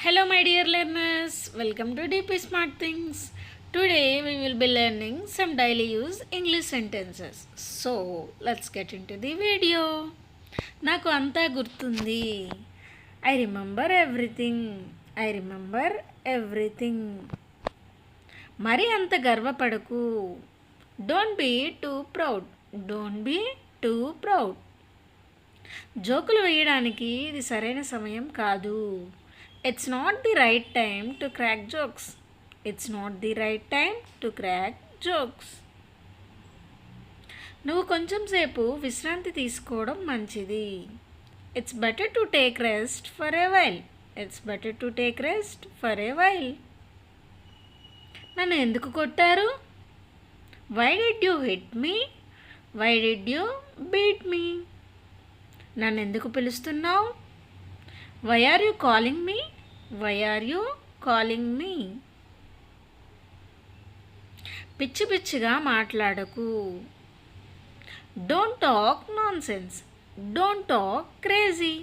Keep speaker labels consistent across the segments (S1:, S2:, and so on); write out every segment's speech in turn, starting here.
S1: Hello my dear learners, welcome to DP Smart Things. Today we will be learning some daily use English sentences. So let's get into the video. నాకు అంతా గుర్తుంది. I remember everything. I remember everything. మరి అంత గర్వపడకు. Don't be too proud. Don't be too proud. జోకులు వేయడానికి ఇది సరైన సమయం కాదు. It's not the right time to crack jokes. It's not the right time to crack jokes. నువ్వు కొంచెం సేపు విశ్రాంతి తీసుకోవడం మంచిది. It's better to take rest for a while. It's better to take rest for a while. నన్ను ఎందుకు కొట్టారు? Why did you hit me? Why did you beat me? నన్ను ఎందుకు పిలుస్తున్నావు? Why are you calling me? Why are you calling me? పిచ్చి పిచ్చిగా మాట్లాడకు. Don't talk nonsense. Don't talk crazy.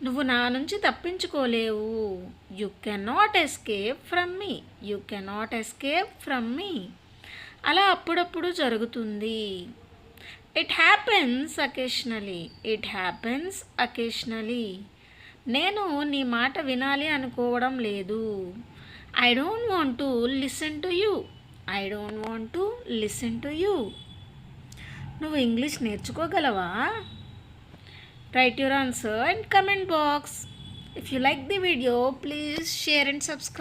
S1: నువ్వు నా నుంచి తప్పించుకోలేవు. You cannot escape from me. You cannot escape from me. అలా అప్పుడప్పుడు జరుగుతుంది. It happens occasionally. It happens occasionally. నేను నీ మాట వినాలి అనుకోవడం లేదు. I don't want to listen to you. I don't want to listen to you. నువ్వు English నేర్చుకోగలవా? Write your answer in comment box. If you like the video, please share and subscribe.